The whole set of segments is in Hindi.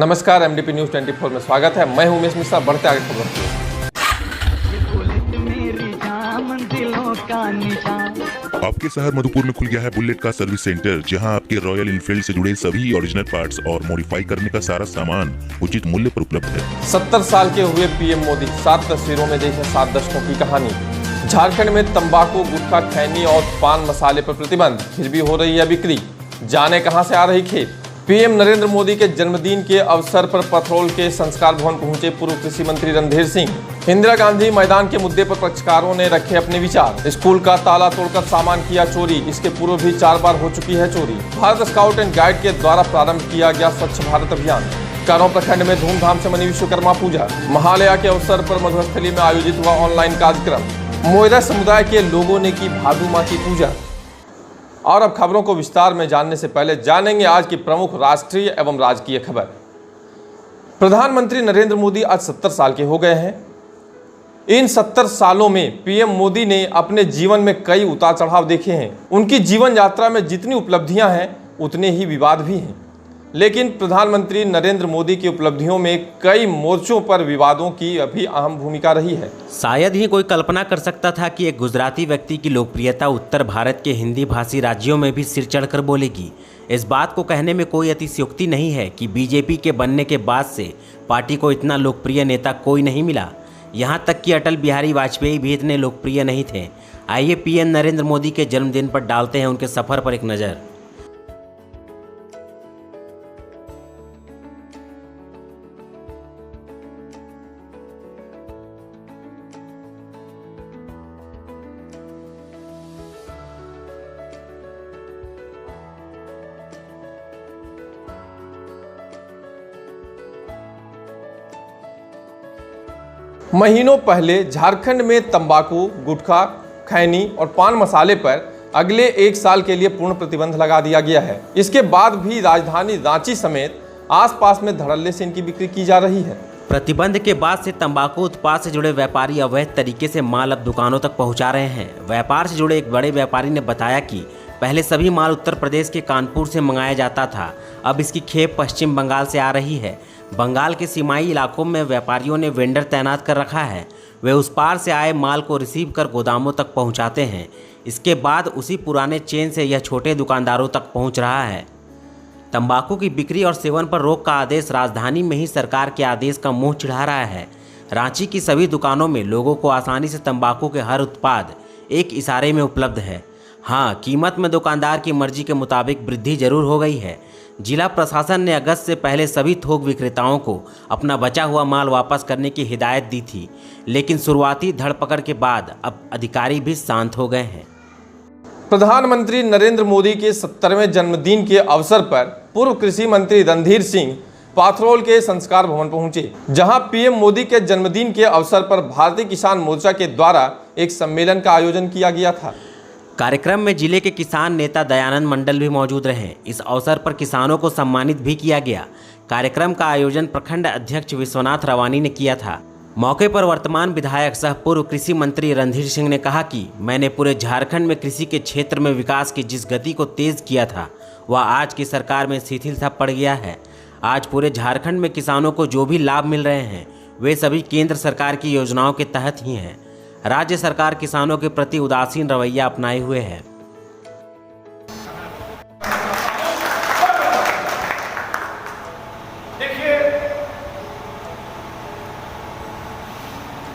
नमस्कार, एमडीपी न्यूज 24 में स्वागत है। मैं हूं उमेश मिश्रा। बढ़ते आगे खबरों की। आपके शहर मधुपुर में खुल गया है बुलेट का सर्विस सेंटर, जहां आपके रॉयल इनफील्ड से जुड़े सभी ओरिजिनल पार्ट्स और मॉडिफाई करने का सारा सामान उचित मूल्य पर उपलब्ध है। 70 साल के हुए पीएम मोदी, 7 तस्वीरों में देखें 7 दशकों की कहानी। झारखंड में तंबाकू, गुटखा, खैनी और पान मसाले पर प्रतिबंध, फिर भी हो रही है बिक्री। जाने कहां से आ रही खेप। पीएम नरेंद्र मोदी के जन्मदिन के अवसर पर पथरौल के संस्कार भवन पहुंचे पूर्व कृषि मंत्री रणधीर सिंह। इंदिरा गांधी मैदान के मुद्दे पर पक्षकारों ने रखे अपने विचार। स्कूल का ताला तोड़कर सामान किया चोरी, इसके पूर्व भी 4 बार हो चुकी है चोरी। भारत स्काउट एंड गाइड के द्वारा प्रारंभ किया गया स्वच्छ भारत अभियान। कानों प्रखंड में धूमधाम से मनी विश्वकर्मा पूजा। महालया के अवसर पर मधुस्थली में आयोजित हुआ ऑनलाइन कार्यक्रम। मोयरा समुदाय के लोगों ने की भादू माँ की पूजा। और अब खबरों को विस्तार में जानने से पहले जानेंगे आज की प्रमुख राष्ट्रीय एवं राजकीय खबर। प्रधानमंत्री नरेंद्र मोदी आज 70 साल के हो गए हैं। इन 70 सालों में पीएम मोदी ने अपने जीवन में कई उतार चढ़ाव देखे हैं। उनकी जीवन यात्रा में जितनी उपलब्धियां हैं उतने ही विवाद भी हैं। लेकिन प्रधानमंत्री नरेंद्र मोदी की उपलब्धियों में कई मोर्चों पर विवादों की अभी अहम भूमिका रही है। शायद ही कोई कल्पना कर सकता था कि एक गुजराती व्यक्ति की लोकप्रियता उत्तर भारत के हिंदी भाषी राज्यों में भी सिर चढ़कर बोलेगी। इस बात को कहने में कोई अतिशयोक्ति नहीं है कि बीजेपी के बनने के बाद से पार्टी को इतना लोकप्रिय नेता कोई नहीं मिला। यहाँ तक कि अटल बिहारी वाजपेयी भी इतने लोकप्रिय नहीं थे। आइए पीएम नरेंद्र मोदी के जन्मदिन पर डालते हैं उनके सफर पर एक नज़र। महीनों पहले झारखंड में तंबाकू, गुटखा, खैनी और पान मसाले पर अगले 1 साल के लिए पूर्ण प्रतिबंध लगा दिया गया है। इसके बाद भी राजधानी रांची समेत आसपास में धड़ल्ले से इनकी बिक्री की जा रही है। प्रतिबंध के बाद से तंबाकू उत्पाद से जुड़े व्यापारी अवैध तरीके से माल अब दुकानों तक पहुंचा रहे हैं। व्यापार से जुड़े एक बड़े व्यापारी ने बताया कि पहले सभी माल उत्तर प्रदेश के कानपुर से मंगाया जाता था, अब इसकी खेप पश्चिम बंगाल से आ रही है। बंगाल के सीमाई इलाकों में व्यापारियों ने वेंडर तैनात कर रखा है। वे उस पार से आए माल को रिसीव कर गोदामों तक पहुंचाते हैं। इसके बाद उसी पुराने चेन से यह छोटे दुकानदारों तक पहुंच रहा है। तंबाकू की बिक्री और सेवन पर रोक का आदेश राजधानी में ही सरकार के आदेश का मुंह चिढ़ा रहा है। रांची की सभी दुकानों में लोगों को आसानी से तंबाकू के हर उत्पाद एक इशारे में उपलब्ध है। हाँ, कीमत में दुकानदार की मर्जी के मुताबिक वृद्धि जरूर हो गई है। जिला प्रशासन ने अगस्त से पहले सभी थोक विक्रेताओं को अपना बचा हुआ माल वापस करने की हिदायत दी थी, लेकिन शुरुआती धरपकड़ के बाद अब अधिकारी भी शांत हो गए हैं। प्रधानमंत्री नरेंद्र मोदी के 70वें जन्मदिन के अवसर पर पूर्व कृषि मंत्री रणधीर सिंह पाथरौल के संस्कार भवन पहुंचे, जहां पीएम मोदी के जन्मदिन के अवसर पर भारतीय किसान मोर्चा के द्वारा एक सम्मेलन का आयोजन किया गया था। कार्यक्रम में जिले के किसान नेता दयानंद मंडल भी मौजूद रहे। इस अवसर पर किसानों को सम्मानित भी किया गया। कार्यक्रम का आयोजन प्रखंड अध्यक्ष विश्वनाथ रवानी ने किया था। मौके पर वर्तमान विधायक सह पूर्व कृषि मंत्री रणधीर सिंह ने कहा कि मैंने पूरे झारखंड में कृषि के क्षेत्र में विकास की जिस गति को तेज किया था वह आज की सरकार में शिथिल सा पड़ गया है। आज पूरे झारखंड में किसानों को जो भी लाभ मिल रहे हैं वे सभी केंद्र सरकार की योजनाओं के तहत ही हैं। राज्य सरकार किसानों के प्रति उदासीन रवैया अपनाए हुए है। देखिए,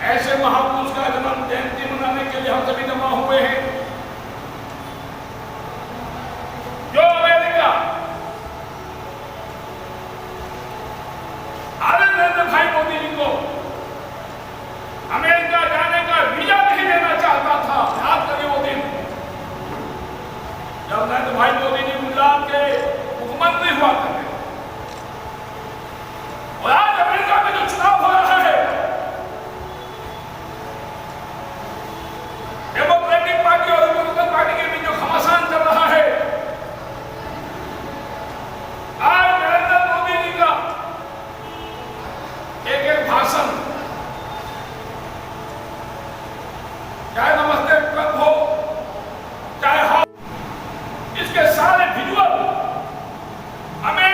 ऐसे महापुरुष का जन्म जयंती मनाने के लिए हम सभी जमा हुए हैं। जो अमेरिका नरेंद्र भाई मोदी जी को अमेरिका जाने का वीजा नहीं देना चाहता था, याद करिए वो दिन जब नरेंद्र भाई मोदी जी गुजरात के मुख्यमंत्री हुआ करते। और आज अमेरिका में जो चुनाव हो रहा है, डेमोक्रेटिक पार्टी और रिपब्लिकन पार्टी के बीच जो घमासान चल रहा है, आज नरेंद्र मोदी जी का एक भाषण, चाहे नमस्ते ट्रम्प हो, चाहे इसके सारे विजुअल हमें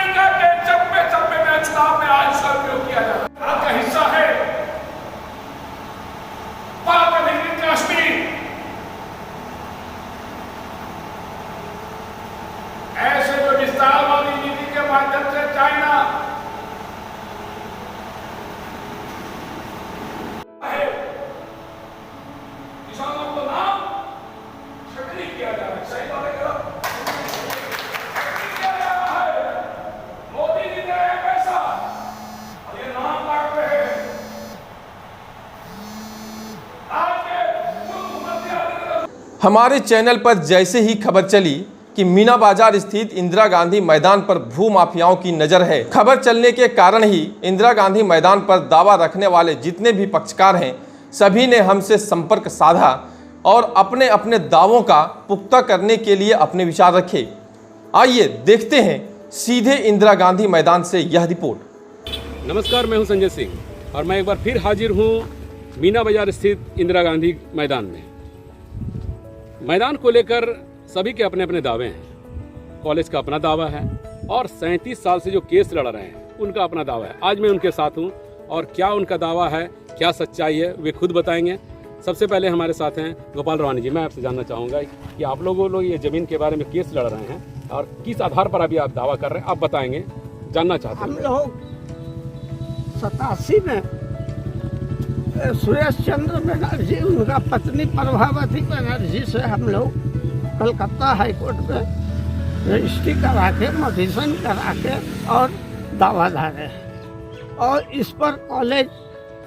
हमारे चैनल पर जैसे ही खबर चली कि मीना बाजार स्थित इंदिरा गांधी मैदान पर भू माफियाओं की नजर है, खबर चलने के कारण ही इंदिरा गांधी मैदान पर दावा रखने वाले जितने भी पक्षकार हैं सभी ने हमसे संपर्क साधा और अपने अपने दावों का पुख्ता करने के लिए अपने विचार रखे। आइए देखते हैं सीधे इंदिरा गांधी मैदान से यह रिपोर्ट। नमस्कार, मैं हूं संजय सिंह और मैं एक बार फिर हाजिर हूं मीना बाजार स्थित इंदिरा गांधी मैदान में। मैदान को लेकर सभी के अपने अपने दावे हैं। कॉलेज का अपना दावा है और 37 साल से जो केस लड़ रहे हैं उनका अपना दावा है। आज मैं उनके साथ हूं और क्या उनका दावा है, क्या सच्चाई है, वे खुद बताएंगे। सबसे पहले हमारे साथ हैं गोपाल रवानी जी। मैं आपसे जानना चाहूँगा कि आप लोग ये ज़मीन के बारे में केस लड़ रहे हैं और किस आधार पर अभी आप दावा कर रहे हैं, आप बताएंगे, जानना चाहते हैं। हम लोग 87 में सुरेश चंद्र बनर्जी, उनका पत्नी प्रभावती बनर्जी से हम लोग कलकत्ता हाई कोर्ट में रजिस्ट्री करा के, मधुसन करा के और दावादार है। और इस पर कॉलेज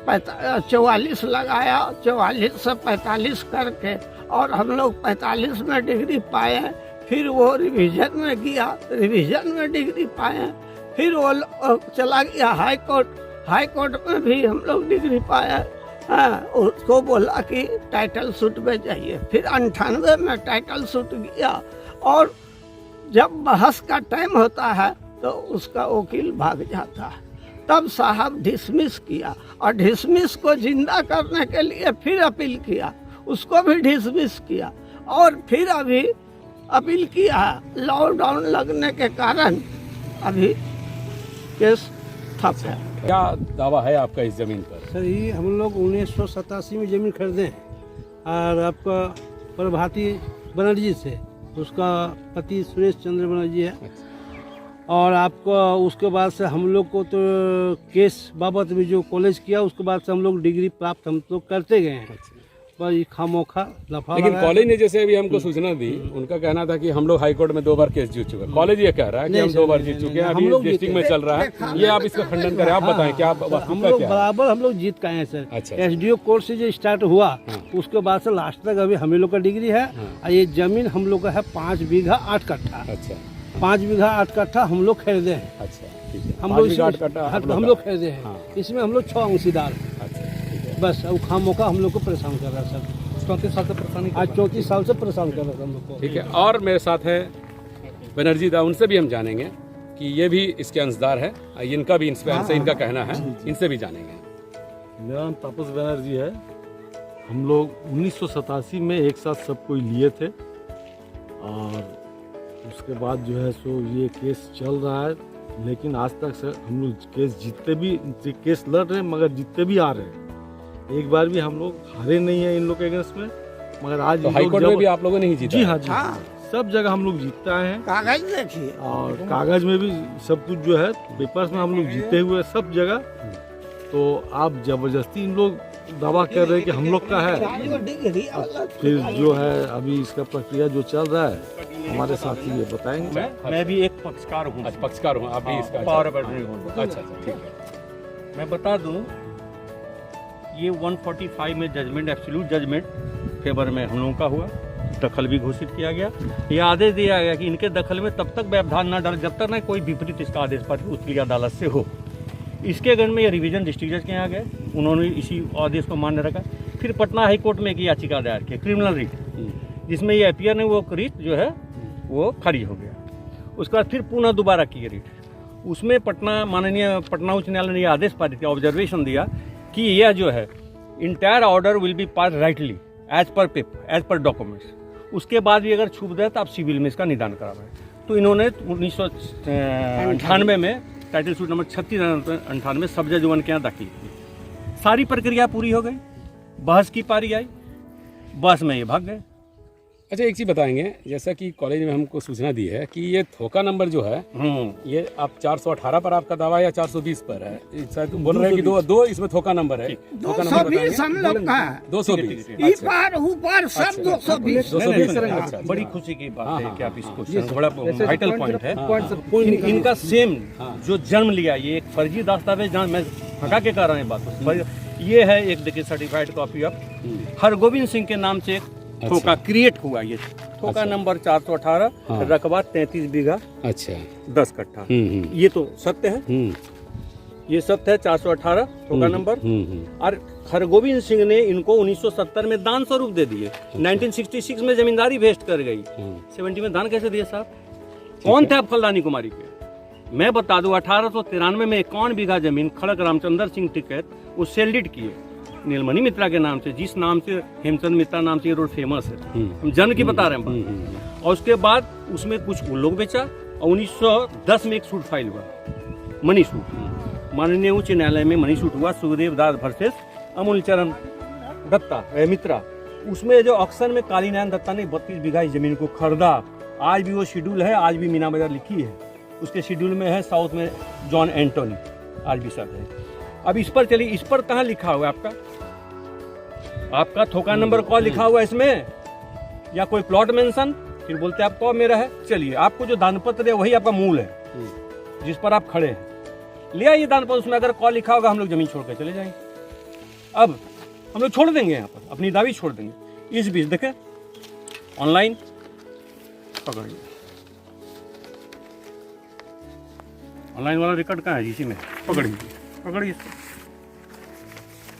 44 लगाया, 44 से 45 करके, और हम लोग 45 में डिग्री पाए। फिर वो रिवीजन में गया, रिवीजन में डिग्री पाए। फिर वो चला गया हाई कोर्ट, हाई कोर्ट में भी हम लोग डिग्री पाए। हाँ, उसको बोला कि टाइटल सूट में जाइए। फिर 98 में टाइटल सूट गया और जब बहस का टाइम होता है तो उसका वकील भाग जाता है। तब साहब डिसमिस किया और डिसमिस को जिंदा करने के लिए फिर अपील किया, उसको भी डिसमिस किया और फिर अभी अपील किया। लॉकडाउन लगने के कारण अभी केस ठप है। क्या दावा है आपका इस जमीन पर? सर, ये हम लोग 1987 में ज़मीन खरीदे हैं और आपका प्रभाती बनर्जी से, उसका पति सुरेश चंद्र बनर्जी है। और आपका उसके बाद से हम लोग को तो केस बाबत में जो कॉलेज किया उसके बाद से हम लोग डिग्री प्राप्त हम लोग करते गए हैं। पर ये खामोखा लफा। लेकिन कॉलेज ने जैसे अभी हमको सूचना दी, उनका कहना था कि हम लोग हाई कोर्ट में 2 बार केस जीत चुके हैं। कॉलेज ये कह रहा है कि हम 2 बार जीत चुके हैं, अभी डिस्ट्रिक्ट में चल रहा है। ये आप इसका खंडन करें, आप बताएं क्या हम लोग बराबर हम लोग जीत के आए हैं सर। अच्छा। एसडीओ कोर्ट से जो स्टार्ट हुआ उसके बाद से लास्ट तक अभी हम लोग का डिग्री है। और ये जमीन हम लोग का है 5 बीघा 8 कट्ठा। अच्छा, 5 बीघा 8 कट्ठा हम लोग खरीदे हैं। अच्छा, ठीक है। हम लोग 8 कट्ठा हम लोग खरीदे हैं। हाँ। इसमें हम लोग 6 अंशीदार हैं। अच्छा, ठीक है। बस अब खामोका हम लोग को परेशान कर रहा है सर। 34 साल से परेशान, आज 34 साल से परेशान कर रहा है हम लोग को। ठीक है। और मेरे साथ है बनर्जी दा, उनसे भी हम जानेंगे कि ये भी इसके अंशदार है, इनका भी इंस्पेक्शन से इनका कहना है, इनसे भी जानेंगे। मेरा नाम तापस बनर्जी है। हम लोग 1987 में एक साथ सब कोई लिए थे और उसके बाद जो है सो ये केस चल रहा है। लेकिन आज तक से हम लोग केस जीतते भी, केस लड़ रहे हैं मगर जीतते भी आ रहे हैं। एक बार भी हम लोग हारे नहीं है इन लोग के अगेंस्ट में। मगर आज तो हाई कोर्ट में भी आप लोगों ने ही जीता? जी हाँ, जी हाँ। सब जगह हम लोग जीतते आए हैं। कागज देखिए, और कागज में भी सब कुछ जो है पेपर्स में हम लोग जीते हुए सब जगह। तो आप जबरदस्ती इन लोग दावा कर रहे हैं कि हम लोग का है। फिर जो है अभी इसका प्रक्रिया जो चल रहा है हमारे साथी ये बताएंगे। मैं भी एक पक्षकार हूँ। अच्छा, पक्षकार हूँ आप भी इसका? पावर ऑफ अटर्नी हूँ। अच्छा, ठीक है। मैं बता दूँ, ये 145 में जजमेंट, एब्सोल्यूट जजमेंट फेवर में हम लोगों का हुआ। दखल भी घोषित किया गया। ये आदेश दिया गया कि इनके दखल में तब तक व्यवधान न डाले जब तक न कोई विपरीत इसका आदेश पार्टी उच्च अदालत से हो। इसके गण में ये रिवीजन डिस्ट्रिक्ट जज के यहाँ गए, उन्होंने इसी आदेश को मान्य रखा। फिर पटना हाई कोर्ट में एक याचिका दायर की, क्रिमिनल रिट, जिसमें ये अपीयर ने वो रिट जो है वो खारिज हो गया। उसके बाद फिर पुनः दोबारा की रिट, उसमें माननीय पटना उच्च न्यायालय ने यह आदेश पारित किया, ऑब्जर्वेशन दिया कि यह जो है entire order will be pass rightly as per paper, as per documents. उसके बाद भी अगर छूट दे तो आप सिविल में इसका निदान कराएं। तो इन्होंने 1998 में टाइटल सूट नंबर 3698 सब जज 1 के यहाँ दाखिल की। सारी प्रक्रिया पूरी हो गई, बहस की पारी आई, बस में ये भाग गए। अच्छा, एक चीज़ बताएंगे, जैसा कि कॉलेज में हमको सूचना दी है कि ये थोका नंबर जो है ये आप 418 पर आपका दावा या 420 पर है? शायद बोल रहे हैं कि दो इसमें थोका नंबर है। 220 हम लोग का है। 220 पार ऊपर सब 220। 220। बड़ी खुशी की बात है कि आप इस क्वेश्चन बड़ा वाइटल पॉइंट है। इनका सेम जो जन्म लिया, ये एक फर्जी दस्तावेज, जहाँ मैं हटा के कह रहा हूँ बात, ये है एक देखिए certified copy of Hargovind Singh के नाम से एक ठोका क्रिएट हुआ ये ठोका अच्छा। नंबर 418 हाँ। रकबा 33 बीघा अच्छा 10 कट्ठा। ये तो सत्य है, ये सत्य है 418 ठोका नंबर। और हरगोविंद सिंह ने इनको 1970 में दान स्वरूप दे दिए। 1966 में जमींदारी वेस्ट कर गई, 70 में दान कैसे दिए साहब? कौन थे आप फलदानी कुमारी के? मैं बता दूं 1893 में 51 बीघा जमीन खड़क रामचंद्र सिंह टिकैत वो सेल डीड किए नीलमणि मित्रा के नाम से, जिस नाम से हेमचंद मित्रा नाम से ये रोड फेमस है। हम जन्म की बता रहे हैं बात। और उसके बाद उसमें कुछ उन लोग बेचा और 1910 में एक सूट फाइल हुआ, मनी सूट। माननीय उच्च न्यायालय में मनी सूट हुआ, सुखदेव दास वर्सेस अमूल चरण दत्ता मित्रा। उसमें जो ऑक्शन में कालीनारायण दत्ता ने 32 बीघा इस जमीन को खरीदा। आज भी वो शेड्यूल है, आज भी मीना बाजार लिखी है, उसके शेड्यूल में है साउथ में जॉन एंटोनी, आज भी सब है। अब इस पर चलिए, इस पर कहाँ लिखा हुआ है आपका ठोका नंबर कौन लिखा हुआ है इसमें, या कोई प्लॉट मेंशन? फिर बोलते हैं आप कौन मेरा है। चलिए, आपको जो दानपत्र है वही आपका मूल है जिस पर आप खड़े हैं, ले आइए दानपत्र, उसमें अगर कॉल लिखा होगा हम लोग जमीन छोड़ कर चले जाएंगे। अब हम लोग छोड़ देंगे, यहाँ पर अपनी दावी छोड़ देंगे। इस बीच देखें ऑनलाइन पकड़िए, ऑनलाइन वाला रिकॉर्ड कहाँ है? इसी में पकड़िए।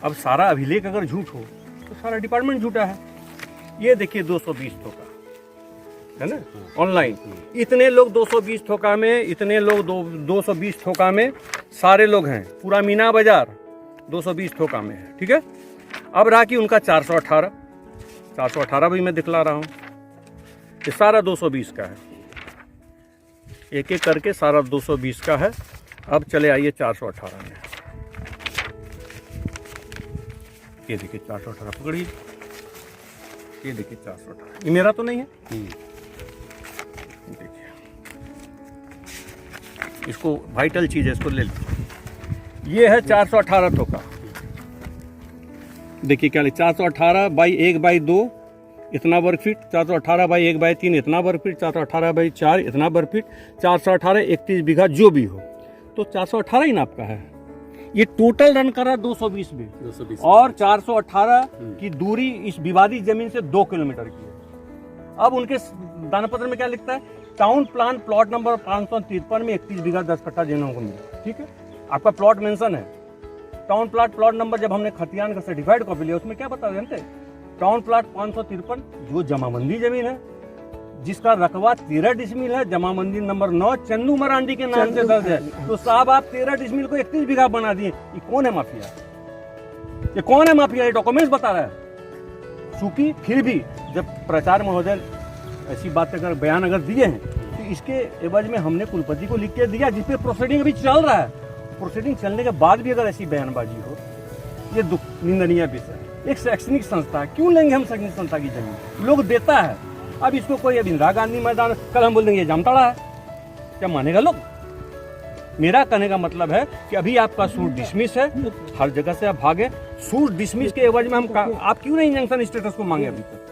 अब सारा अभिलेख अगर झूठ हो तो सारा डिपार्टमेंट झूठा है। ये देखिए 220 ठोका है ना ऑनलाइन। इतने लोग 220 ठोका में, इतने लोग 220 ठोका में सारे लोग हैं। पूरा मीना बाजार 220 ठोका में है, ठीक है। अब रहा कि उनका 418 भी मैं दिखला रहा हूँ, ये सारा 220 का है, एक एक करके सारा 220 का है। अब चले आइए 418 में, ये देखिए 418 पकड़िए, ये देखिए 418, ये मेरा तो नहीं है। देखिए इसको वाइटल चीज है, इसको ले लीजिए। ये है 418 ठोका, देखिए क्या लिखा, 418 बाई 1 बाई 2 इतना वर्ग फीट, 418 बाई 1 बाई 3 इतना वर्ग फीट, 418 बाई 4 इतना वर्ग फीट, 418 31 बीघा जो भी हो, तो 418 ही नाप का है। ये टोटल रन कर रहा है 220 में, 220 और 418 की दूरी इस विवादित जमीन से 2 किलोमीटर की है। अब उनके दानपत्र में क्या लिखता है? टाउन प्लान प्लॉट नंबर 553 में 31 बीघा 10 कट्ठा जमीन को मिला, ठीक है। आपका प्लॉट मेंशन है, टाउन प्लॉट नंबर जब हमने खतियान का सर्टिफाइड कॉपी लिया उसमें क्या बता जानते? टाउन प्लॉट 553 जो जमाबंदी जमीन है, जिसका रकबा 13 डिसमिल है, जमाबंदी नंबर 9 चंदू मरांडी के नाम से दर्ज है। तो साहब आप 13 डिसमिल को 31 बीघा बना दिए, ये कौन है माफिया? ये कौन है माफिया? ये डॉक्यूमेंट्स बता रहा है। चूंकि फिर भी जब प्रचार महोदय ऐसी बात अगर बयान अगर दिए हैं तो इसके एवज में हमने कुलपति को लिख के दिया, जिसपे प्रोसीडिंग अभी चल रहा है। प्रोसीडिंग चलने के बाद भी अगर ऐसी बयानबाजी हो, ये दुख निंदनीय विषय है। एक शैक्षणिक संस्था, क्यों लेंगे हम शैक्षणिक संस्था की जमीन? लोग देता है। अब इसको कोई अब इंदिरा गांधी मैदान, कल हम बोल देंगे जामताड़ा है, क्या मानेगा लोग? मेरा कहने का मतलब है कि अभी आपका सूट डिसमिस है, हर जगह से आप भागे। सूट डिसमिस के एवज में आप क्यों नहीं इंजंक्शन स्टेटस को मांगे अभी तक?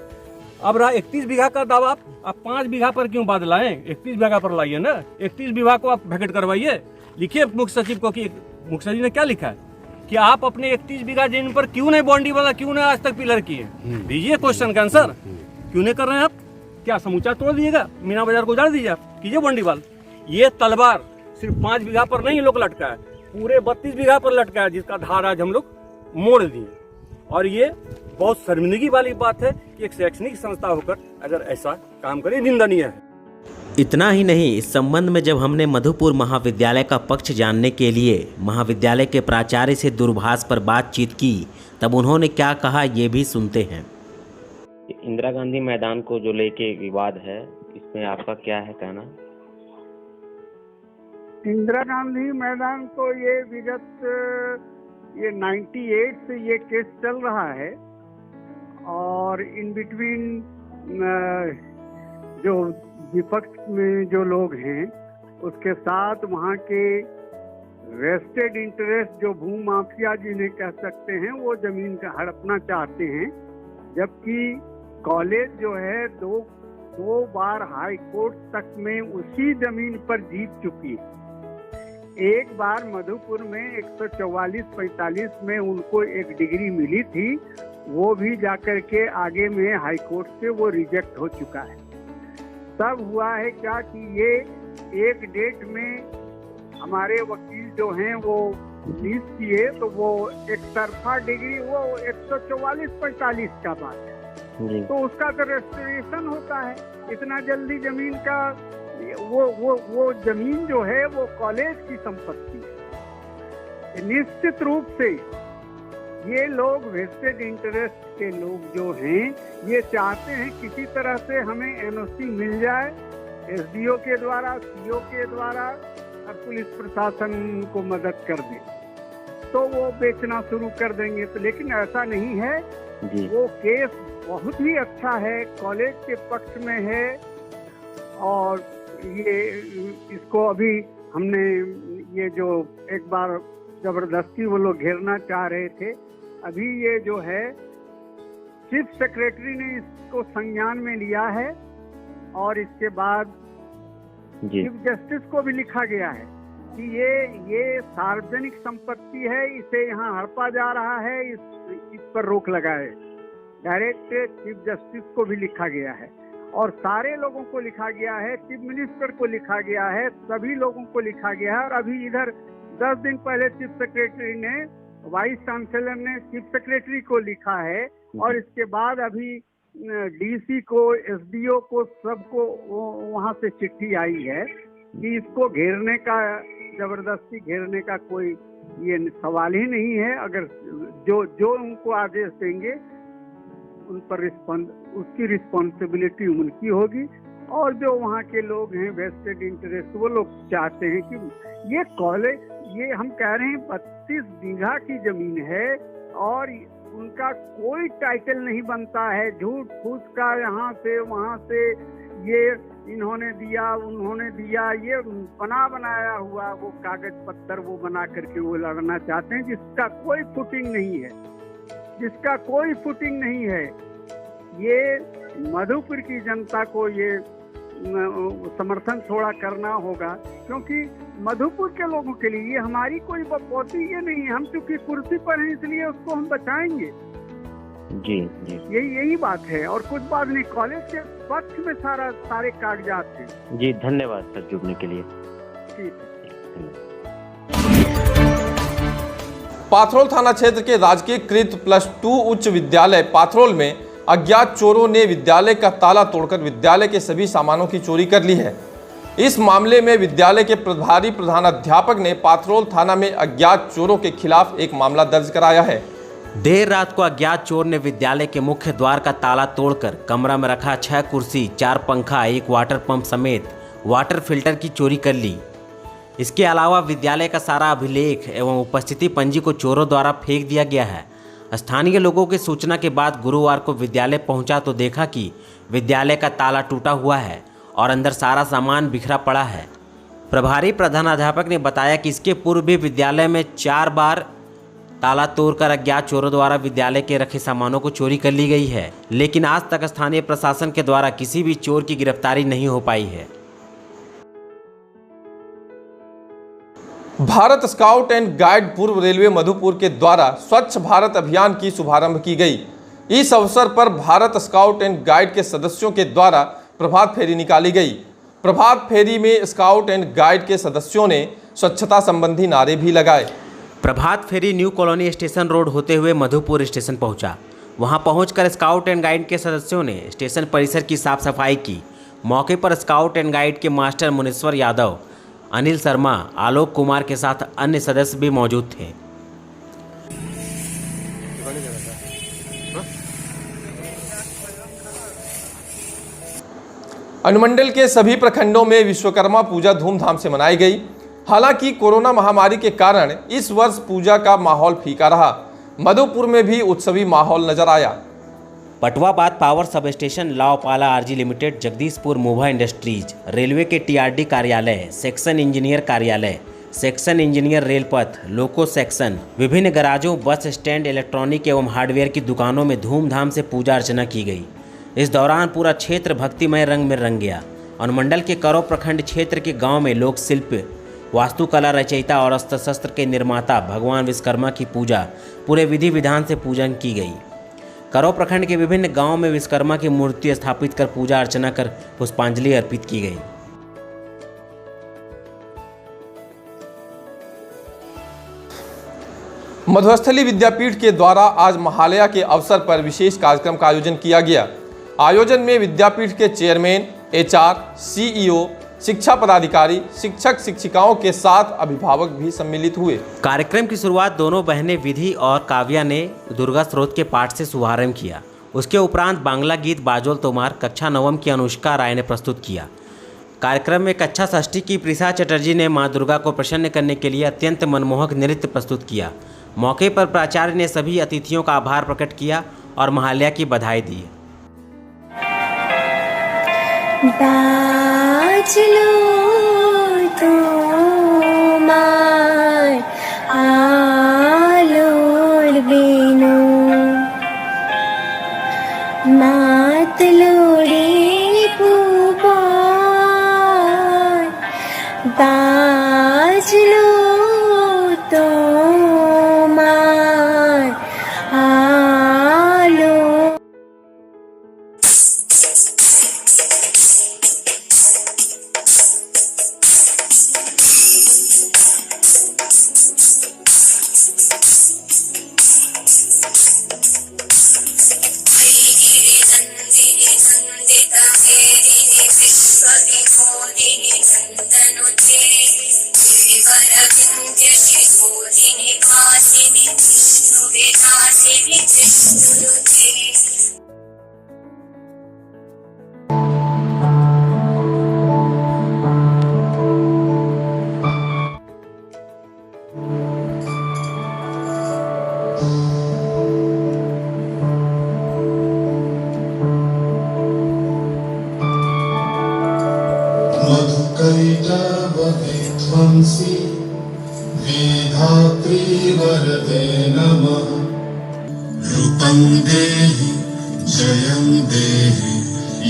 अब रहा 31 बीघा का दावा, आप 5 बीघा पर क्यों बाद लाए? 31 बीघा पर लाइए ना, 31 बीघा को आप वैकेट करवाइए। लिखिए मुख्य सचिव को कि मुख्य सचिव ने क्या लिखा है कि आप अपने 31 बीघा जमीन पर क्यों नहीं बाउंड्री वाला, क्यों नहीं आज तक पिलर किए? दीजिए क्वेश्चन का आंसर, क्यों नहीं कर रहे हैं आप? क्या समूचा तोड़ दीजिएगा, मीना बाजार को उजाड़ दीजिए, कीजिए बाउंड्री वाल। ये तलवार सिर्फ 5 बीघा पर नहीं लोग लटका है, पूरे 32 बीघा पर लटका है, जिसका धार आज हम लोग मोड़ दिए। और ये बहुत शर्मिंदगी वाली बात है कि एक शैक्षणिक संस्था होकर अगर ऐसा काम करे, निंदनीय है। इतना ही नहीं, इस संबंध में जब हमने मधुपुर महाविद्यालय का पक्ष जानने के लिए महाविद्यालय के प्राचार्य से दूरभाष पर बातचीत की, तब उन्होंने क्या कहा ये भी सुनते हैं। इंदिरा गांधी मैदान को जो लेके विवाद है, इसमें आपका क्या है कहना? इंदिरा गांधी मैदान को ये विगत ये 98 से ये केस चल रहा है, और इन बिटवीन जो विपक्ष में जो लोग हैं उसके साथ वहाँ के वेस्टेड इंटरेस्ट जो भू माफिया जिन्हें कह सकते हैं, वो जमीन का हड़पना चाहते हैं। जबकि कॉलेज जो है दो बार हाई कोर्ट तक में उसी जमीन पर जीत चुकी है। एक बार मधुपुर में 144-45 में उनको एक डिग्री मिली थी, वो भी जाकर के आगे में हाई कोर्ट से वो रिजेक्ट हो चुका है। तब हुआ है क्या कि ये एक डेट में हमारे वकील जो हैं वो रिलीज किए, तो वो एक तरफा डिग्री वो 144-45 का बात है, तो उसका तो रेस्टोरेशन होता है। इतना जल्दी जमीन का वो जमीन जो है वो कॉलेज की संपत्ति है। निश्चित रूप से ये लोग वेस्टेड इंटरेस्ट के लोग जो हैं ये चाहते हैं किसी तरह से हमें एनओसी मिल जाए, एसडीओ के द्वारा, सीओ के द्वारा, और पुलिस प्रशासन को मदद कर दे तो वो बेचना शुरू कर देंगे। तो लेकिन ऐसा नहीं है जी। वो केस बहुत ही अच्छा है, कॉलेज के पक्ष में है, और ये इसको अभी हमने ये जो एक बार जबरदस्ती वो लोग घेरना चाह रहे थे, अभी ये जो है चीफ सेक्रेटरी ने इसको संज्ञान में लिया है, और इसके बाद चीफ जस्टिस को भी लिखा गया है कि ये सार्वजनिक संपत्ति है, इसे यहाँ हड़पा जा रहा है, इस पर रोक लगाए। डायरेक्ट चीफ जस्टिस को भी लिखा गया है, और सारे लोगों को लिखा गया है, चीफ मिनिस्टर को लिखा गया है, सभी लोगों को लिखा गया है। और अभी इधर 10 दिन पहले चीफ सेक्रेटरी ने, वाइस चांसलर ने चीफ सेक्रेटरी को लिखा है, और इसके बाद अभी डीसी को, एसडीओ को, सबको वहाँ से चिट्ठी आई है कि इसको घेरने का, जबरदस्ती घेरने का कोई ये सवाल ही नहीं है। अगर जो उनको आदेश देंगे उन पर उसकी रिस्पॉन्सिबिलिटी उनकी होगी, और जो वहाँ के लोग हैं वेस्टेड इंटरेस्ट, वो लोग चाहते हैं कि ये कॉलेज, ये हम कह रहे हैं 32 बीघा की जमीन है, और उनका कोई टाइटल नहीं बनता है, झूठ फूस का यहाँ से वहाँ से, ये इन्होंने दिया उन्होंने दिया, ये बनाया हुआ वो कागज पत्तर वो बना करके वो लगाना चाहते हैं, जिसका कोई फुटिंग नहीं है, जिसका कोई फुटिंग नहीं है। ये मधुपुर की जनता को ये समर्थन थोड़ा करना होगा, क्योंकि मधुपुर के लोगों के लिए ये हमारी कोई बकौती ये नहीं है, हम चूंकि कुर्सी पर हैं इसलिए उसको हम बचाएंगे। जी जी, यही बात है, और कुछ बात नहीं। कॉलेज के पक्ष में सारे कागजात थे। जी धन्यवाद सर जुड़ने के लिए। ठीक है। पाथरोल थाना क्षेत्र के राजकीय कृत +2 उच्च विद्यालय पाथरोल में अज्ञात चोरों ने विद्यालय का ताला तोड़कर विद्यालय के सभी सामानों की चोरी कर ली है। इस मामले में विद्यालय के प्रभारी प्रधानाध्यापक ने पाथरोल थाना में अज्ञात चोरों के खिलाफ एक मामला दर्ज कराया है। देर रात को अज्ञात चोर ने विद्यालय के मुख्य द्वार का ताला तोड़कर कमरा में रखा 6 कुर्सी, 4 पंखा, 1 वाटर पंप समेत वाटर फिल्टर की चोरी कर ली। इसके अलावा विद्यालय का सारा अभिलेख एवं उपस्थिति पंजी को चोरों द्वारा फेंक दिया गया है। स्थानीय लोगों की सूचना के बाद गुरुवार को विद्यालय पहुंचा तो देखा कि विद्यालय का ताला टूटा हुआ है और अंदर सारा सामान बिखरा पड़ा है। प्रभारी प्रधानाध्यापक ने बताया कि इसके पूर्व भी विद्यालय में 4 बार ताला तोड़कर अज्ञात चोरों द्वारा विद्यालय के रखे सामानों को चोरी कर ली गई है, लेकिन आज तक स्थानीय प्रशासन के द्वारा किसी भी चोर की गिरफ्तारी नहीं हो पाई है। भारत स्काउट एंड गाइड पूर्व रेलवे मधुपुर के द्वारा स्वच्छ भारत अभियान की शुभारंभ की गई। इस अवसर पर भारत स्काउट एंड गाइड के सदस्यों के द्वारा प्रभात फेरी निकाली गई। प्रभात फेरी में स्काउट एंड गाइड के सदस्यों ने स्वच्छता संबंधी नारे भी लगाए। प्रभात फेरी न्यू कॉलोनी स्टेशन रोड होते हुए मधुपुर स्टेशन पहुंचा। वहां पहुंचकर स्काउट एंड गाइड के सदस्यों ने स्टेशन परिसर की साफ सफाई की। मौके पर स्काउट एंड गाइड के मास्टर मुनीश्वर यादव, अनिल शर्मा, आलोक कुमार के साथ अन्य सदस्य भी मौजूद थे। अनुमंडल के सभी प्रखंडों में विश्वकर्मा पूजा धूमधाम से मनाई गई। हालांकि कोरोना महामारी के कारण इस वर्ष पूजा का माहौल फीका रहा। मधुपुर में भी उत्सवी माहौल नजर आया। Patwabad power sub station, La Opala RG limited, Jagdishpur मोभा इंडस्ट्रीज, रेलवे के टीआरडी कार्यालय, सेक्शन इंजीनियर कार्यालय, सेक्शन इंजीनियर रेलपथ, लोको सेक्शन, विभिन्न गराजों, बस स्टैंड, इलेक्ट्रॉनिक एवं हार्डवेयर की दुकानों में धूमधाम से पूजा अर्चना की गई। इस दौरान पूरा क्षेत्र भक्तिमय रंग में रंग गया। अनुमंडल के करौ प्रखंड क्षेत्र के गाँव में लोक शिल्प, वास्तुकला रचयिता और अस्त्र शस्त्र के निर्माता भगवान विश्वकर्मा की पूजा पूरे विधि विधान से पूजन की गई। करौ प्रखंड के विभिन्न गांवों में विश्वकर्मा की मूर्ति स्थापित कर पूजा अर्चना कर पुष्पांजलि अर्पित की गई। मधुस्थली विद्यापीठ के द्वारा आज महालया के अवसर पर विशेष कार्यक्रम का आयोजन किया गया। आयोजन में विद्यापीठ के चेयरमैन, एचआर, सीईओ, शिक्षा पदाधिकारी, शिक्षक शिक्षिकाओं के साथ अभिभावक भी सम्मिलित हुए। कार्यक्रम की शुरुआत दोनों बहनें विधि और काव्या ने दुर्गा स्त्रोत के पाठ से शुभारंभ किया। उसके उपरांत बांग्ला गीत बाजोल तोमार कक्षा 9 की अनुष्का राय ने प्रस्तुत किया। कार्यक्रम में कक्षा 6 की प्रिसा चटर्जी ने मां दुर्गा को प्रसन्न करने के लिए अत्यंत मनमोहक नृत्य प्रस्तुत किया। मौके पर प्राचार्य ने सभी अतिथियों का आभार प्रकट किया और महालया की बधाई दी। बाजलो तोमार आलोल बेनो मातलोड़े पुपार बाजलो तोमार आलो। मधुकैटवविध्वंसी वेधात्री वरदे नमः। रूपं देहि जयं देहि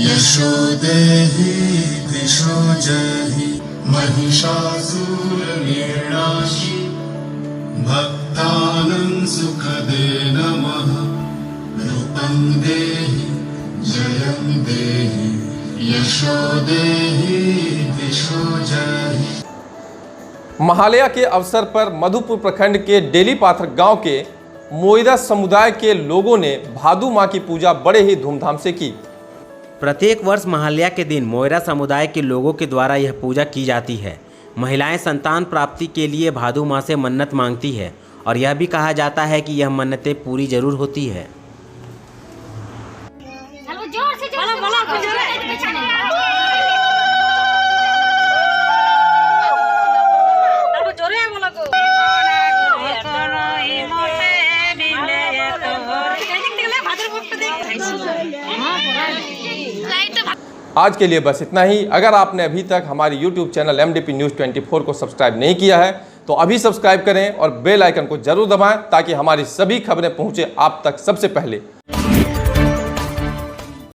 यशो देहि दिशो जहि। महिषासुरनिर्णाशि भक्तानां सुखदे नमः। रूपं देहि जयं देहि यशो देहि दिशो जहि। महालया के अवसर पर मधुपुर प्रखंड के डेली पाथर गांव के मोइरा समुदाय के लोगों ने भादू मां की पूजा बड़े ही धूमधाम से की। प्रत्येक वर्ष महालया के दिन मोइरा समुदाय के लोगों के द्वारा यह पूजा की जाती है। महिलाएं संतान प्राप्ति के लिए भादू मां से मन्नत मांगती है और यह भी कहा जाता है कि यह मन्नतें पूरी जरूर होती है। आज के लिए बस इतना ही। अगर आपने अभी तक हमारी YouTube चैनल MDP News 24 को सब्सक्राइब नहीं किया है तो अभी सब्सक्राइब करें और बेल आइकन को जरूर दबाएं ताकि हमारी सभी खबरें पहुंचे आप तक सबसे पहले।